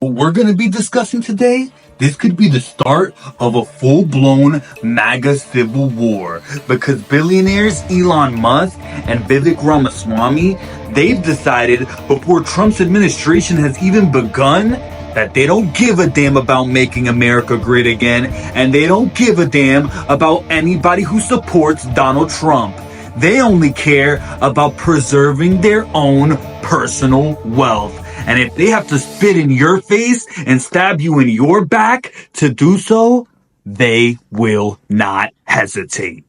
What we're going to be discussing today, this could be the start of a full-blown MAGA civil war, because billionaires Elon Musk and Vivek Ramaswamy, they've decided before Trump's administration has even begun that they don't give a damn about making America great again, and they don't give a damn about anybody who supports Donald Trump. They only care about preserving their own personal wealth. And if they have to spit in your face and stab you in your back to do so, they will not hesitate.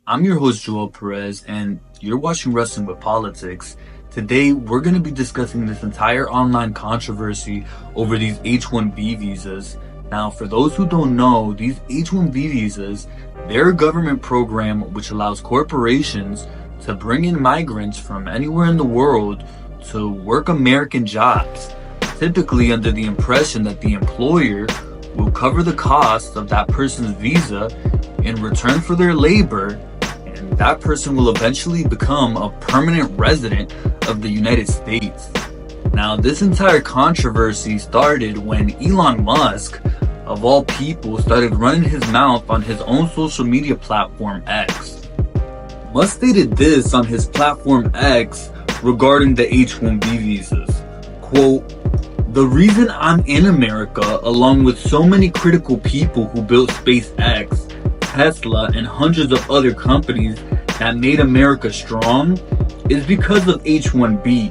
I'm your host, Joel Perez, and you're watching Wrestling with Politics. Today, we're going to be discussing this entire online controversy over these H1B visas. Now, for those who don't know, these H1B visas, they're a government program which allows corporations to bring in migrants from anywhere in the world to work American jobs, typically under the impression that the employer will cover the cost of that person's visa in return for their labor, and that person will eventually become a permanent resident of the United States. Now, this entire controversy started when Elon Musk, of all people, started running his mouth on his own social media platform X. Musk stated this on his platform X regarding the H1B visas. Quote, "The reason I'm in America, along with so many critical people who built SpaceX, Tesla, and hundreds of other companies that made America strong, is because of H1B.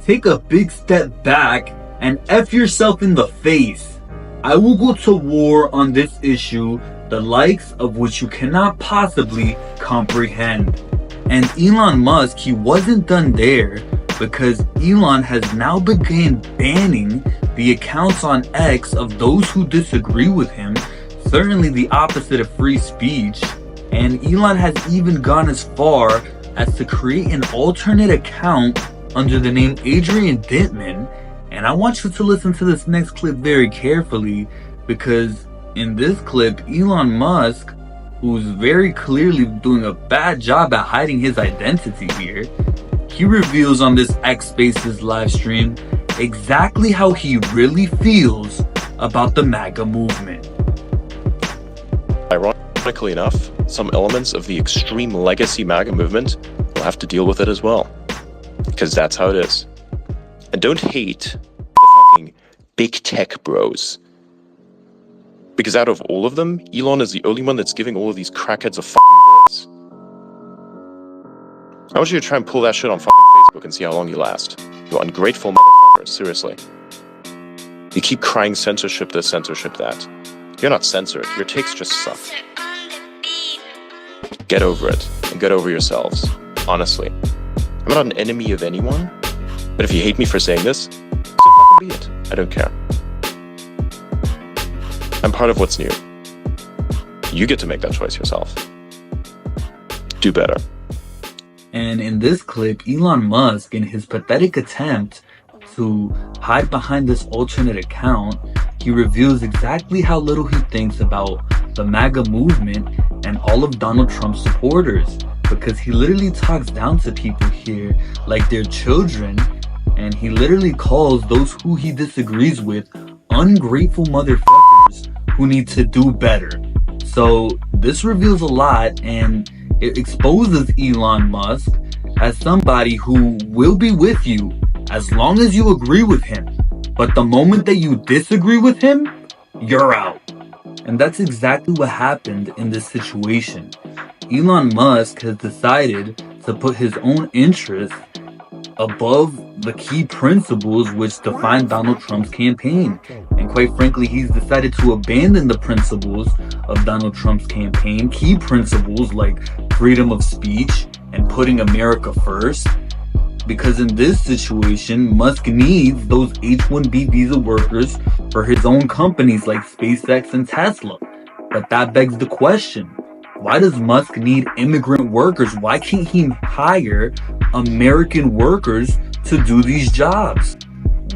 Take a big step back and F yourself in the face. I will go to war on this issue, the likes of which you cannot possibly comprehend." And Elon Musk, he wasn't done there, because Elon has now begun banning the accounts on X of those who disagree with him, certainly the opposite of free speech. And Elon has even gone as far as to create an alternate account under the name Adrian Dittman. And I want you to listen to this next clip very carefully, because in this clip, Elon Musk, who's very clearly doing a bad job at hiding his identity here, he reveals on this X Spaces live stream exactly how he really feels about the MAGA movement. Ironically enough, some elements of the extreme legacy MAGA movement will have to deal with it as well, because that's how it is. And don't hate the fucking big tech bros, because out of all of them, Elon is the only one that's giving all of these crackheads a fucking voice. I want you to try and pull that shit on fucking Facebook and see how long you last. You ungrateful motherfuckers, seriously. You keep crying censorship this, censorship that. You're not censored, your takes just suck. Get over it, and get over yourselves. Honestly. I'm not an enemy of anyone, but if you hate me for saying this, so fucking be it. I don't care. I'm part of what's new. You get to make that choice yourself. Do better. And in this clip, Elon Musk, in his pathetic attempt to hide behind this alternate account, he reveals exactly how little he thinks about the MAGA movement and all of Donald Trump's supporters, because he literally talks down to people here like they're children, and he literally calls those who he disagrees with ungrateful motherfuckers who need to do better. So this reveals a lot, and it exposes Elon Musk as somebody who will be with you as long as you agree with him, but the moment that you disagree with him, you're out. And that's exactly what happened in this situation. Elon Musk has decided to put his own interests above the key principles which define Donald Trump's campaign. And quite frankly, he's decided to abandon the principles of Donald Trump's campaign, key principles like freedom of speech and putting America first. Because in this situation, Musk needs those H1B visa workers for his own companies like SpaceX and Tesla. But that begs the question, why does Musk need immigrant workers? Why can't he hire American workers to do these jobs?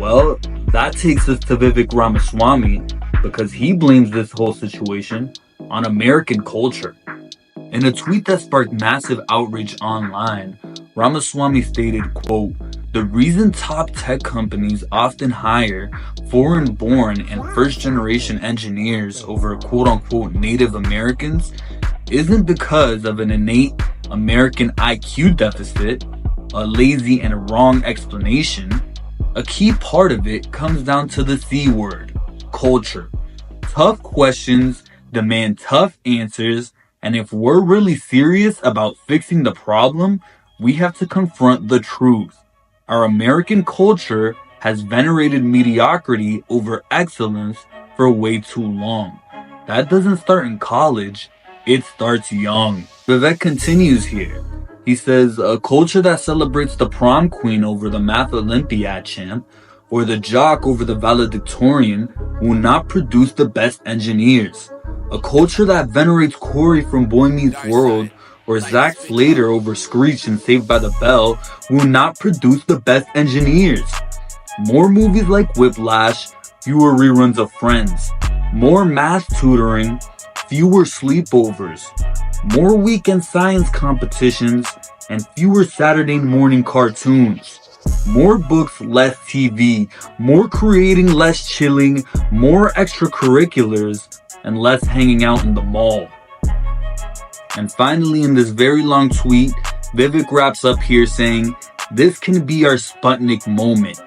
Well, that takes us to Vivek Ramaswamy, because he blames this whole situation on American culture. In a tweet that sparked massive outrage online, Ramaswamy stated, quote, "The reason top tech companies often hire foreign-born and first-generation engineers over quote-unquote Native Americans isn't because of an innate American IQ deficit, a lazy and wrong explanation. A key part of it comes down to the C word, culture. Tough questions demand tough answers, and if we're really serious about fixing the problem, we have to confront the truth. Our American culture has venerated mediocrity over excellence for way too long. That doesn't start in college, it starts young." Vivek continues here. He says, "A culture that celebrates the prom queen over the math Olympiad champ, or the jock over the valedictorian, will not produce the best engineers. A culture that venerates Corey from Boy Meets World or Zack Slater over Screech and Saved by the Bell will not produce the best engineers. More movies like Whiplash, fewer reruns of Friends. More math tutoring, fewer sleepovers. More weekend science competitions, and fewer Saturday morning cartoons. More books, less TV. More creating, less chilling. More extracurriculars, and less hanging out in the mall." And finally, in this very long tweet, Vivek wraps up here saying, "This can be our Sputnik moment.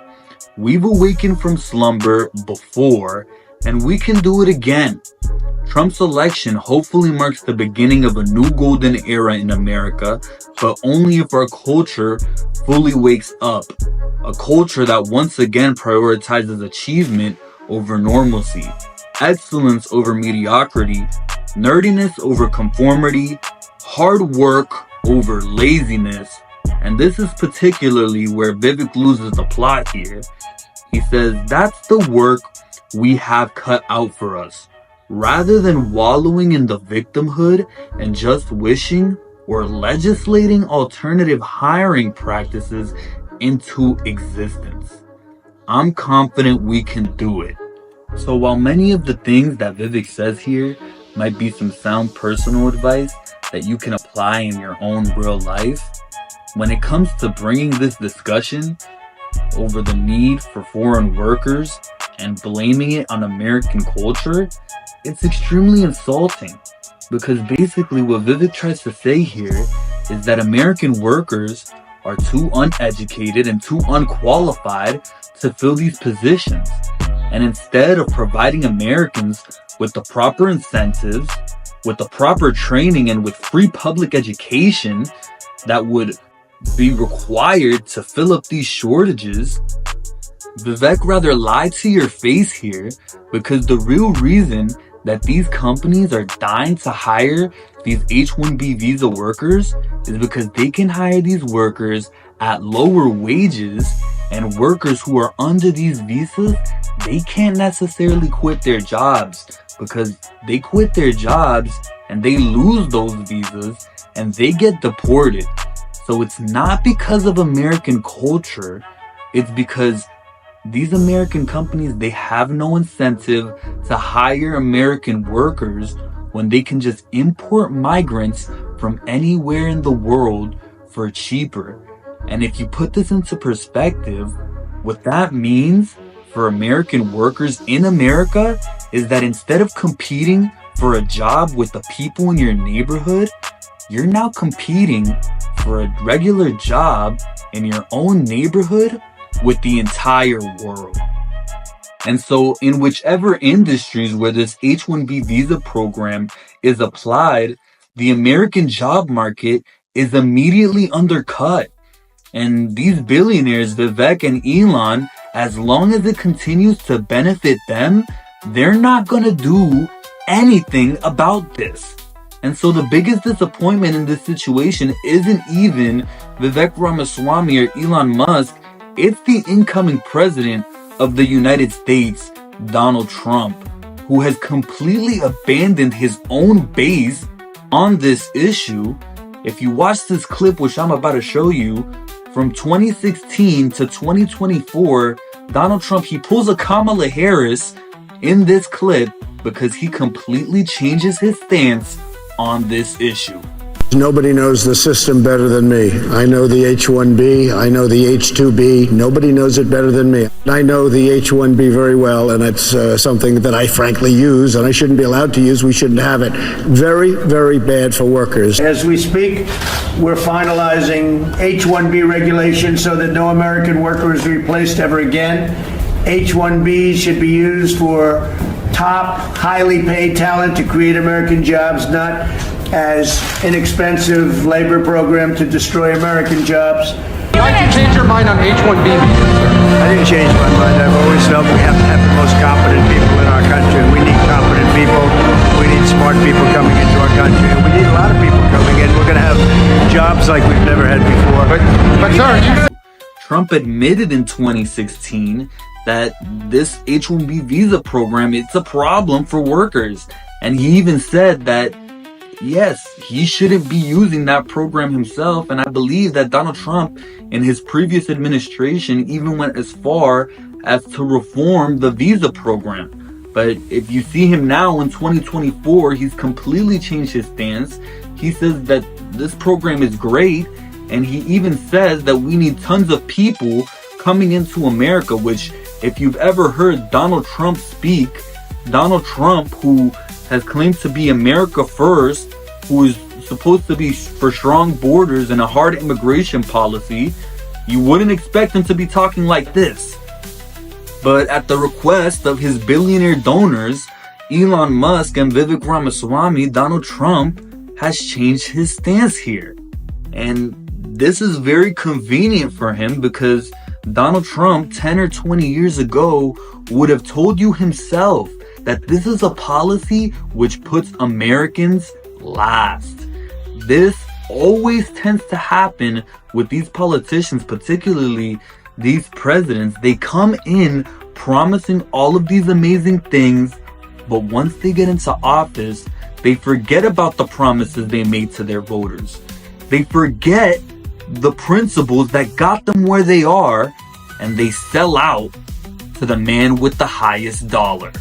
We've awakened from slumber before, and we can do it again. Trump's election hopefully marks the beginning of a new golden era in America, but only if our culture fully wakes up. A culture that once again prioritizes achievement over normalcy, excellence over mediocrity, nerdiness over conformity, hard work over laziness." And this is particularly where Vivek loses the plot here. He says, "That's the work we have cut out for us. Rather than wallowing in the victimhood and just wishing or legislating alternative hiring practices into existence. I'm confident we can do it." So while many of the things that Vivek says here might be some sound personal advice that you can apply in your own real life, when it comes to bringing this discussion over the need for foreign workers and blaming it on American culture, it's extremely insulting, because basically what Vivek tries to say here is that American workers are too uneducated and too unqualified to fill these positions. And instead of providing Americans with the proper incentives, with the proper training, and with free public education that would be required to fill up these shortages, Vivek rather lied to your face here, because the real reason that these companies are dying to hire these H1B visa workers is because they can hire these workers at lower wages, and workers who are under these visas, they can't necessarily quit their jobs, because they quit their jobs and they lose those visas and they get deported. So it's not because of American culture, it's because these American companies, they have no incentive to hire American workers when they can just import migrants from anywhere in the world for cheaper. And if you put this into perspective, what that means for American workers in America is that instead of competing for a job with the people in your neighborhood, you're now competing for a regular job in your own neighborhood with the entire world. And so in whichever industries where this H1B visa program is applied, the American job market is immediately undercut. And these billionaires, Vivek and Elon, as long as it continues to benefit them, they're not going to do anything about this. And so the biggest disappointment in this situation isn't even Vivek Ramaswamy or Elon Musk, it's the incoming president of the United States, Donald Trump, who has completely abandoned his own base on this issue. If you watch this clip, which I'm about to show you, from 2016 to 2024, Donald Trump, he pulls a Kamala Harris in this clip because he completely changes his stance on this issue. Nobody knows the system better than me. I know the H1B, I know the H2B. Nobody knows it better than me. I know the H1B very well, and it's something that I frankly use, and I shouldn't be allowed to use. We shouldn't have it. Very, very bad for workers. As we speak, we're finalizing H1B regulations so that no American worker is replaced ever again. H1B should be used for top, highly paid talent to create American jobs, not as inexpensive labor program to destroy American jobs. Why did you change your mind on H1B visas? I didn't change my mind. I've always felt we have to have the most competent people in our country. We need competent people. We need smart people coming into our country. And we need a lot of people coming in. We're going to have jobs like we've never had before. But sir, you... Trump admitted in 2016 that this H1B visa program, it's a problem for workers. And he even said that yes, he shouldn't be using that program himself, and I believe that Donald Trump in his previous administration even went as far as to reform the visa program. But if you see him now in 2024, he's completely changed his stance. He says that this program is great, and he even says that we need tons of people coming into America, which if you've ever heard Donald Trump speak, Donald Trump, who has claimed to be America first, who is supposed to be for strong borders and a hard immigration policy, you wouldn't expect him to be talking like this. But at the request of his billionaire donors, Elon Musk and Vivek Ramaswamy, Donald Trump has changed his stance here. And this is very convenient for him because Donald Trump 10 or 20 years ago would have told you himself that this is a policy which puts Americans last. This always tends to happen with these politicians, particularly these presidents. They come in promising all of these amazing things, but once they get into office, they forget about the promises they made to their voters. They forget the principles that got them where they are, and they sell out to the man with the highest dollar.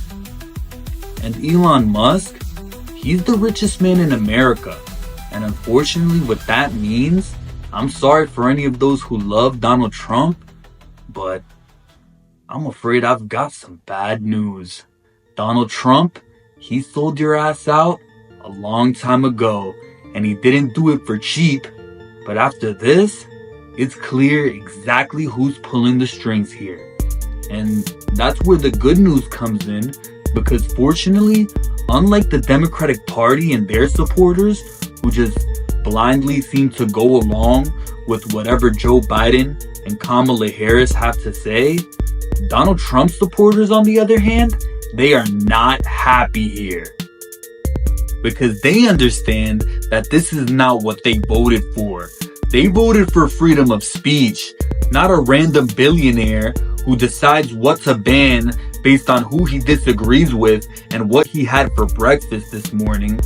And Elon Musk, he's the richest man in America. And unfortunately, what that means, I'm sorry for any of those who love Donald Trump, but I'm afraid I've got some bad news. Donald Trump, he sold your ass out a long time ago, and he didn't do it for cheap. But after this, it's clear exactly who's pulling the strings here. And that's where the good news comes in, because fortunately, unlike the Democratic Party and their supporters, who just blindly seem to go along with whatever Joe Biden and Kamala Harris have to say, Donald Trump supporters, on the other hand, they are not happy here. Because they understand that this is not what they voted for. They voted for freedom of speech, not a random billionaire who decides what to ban based on who he disagrees with and what he had for breakfast this morning.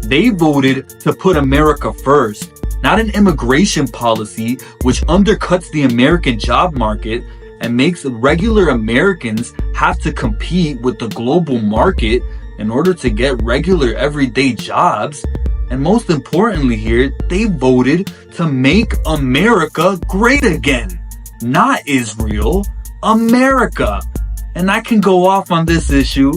They voted to put America first, not an immigration policy which undercuts the American job market and makes regular Americans have to compete with the global market in order to get regular everyday jobs. And most importantly here, they voted to make America great again. Not Israel, America. And I can go off on this issue,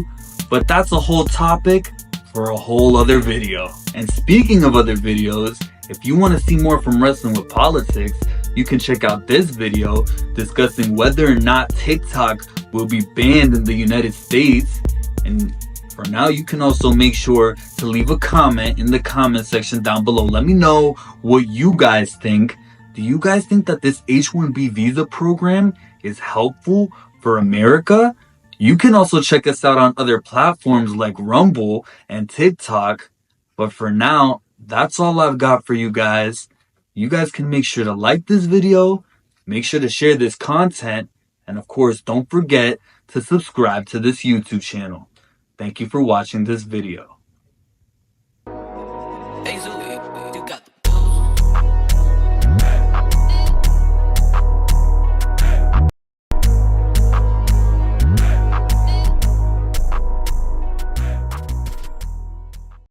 but that's a whole topic for a whole other video. And speaking of other videos, if you want to see more from Wrestling with Politics, you can check out this video discussing whether or not TikTok will be banned in the United States. And for now, you can also make sure to leave a comment in the comment section down below. Let me know what you guys think. Do you guys think that this H1B visa program is helpful for America? You can also check us out on other platforms like Rumble and TikTok. But for now, that's all I've got for you guys. You guys can make sure to like this video, make sure to share this content, and of course, don't forget to subscribe to this YouTube channel. Thank you for watching this video.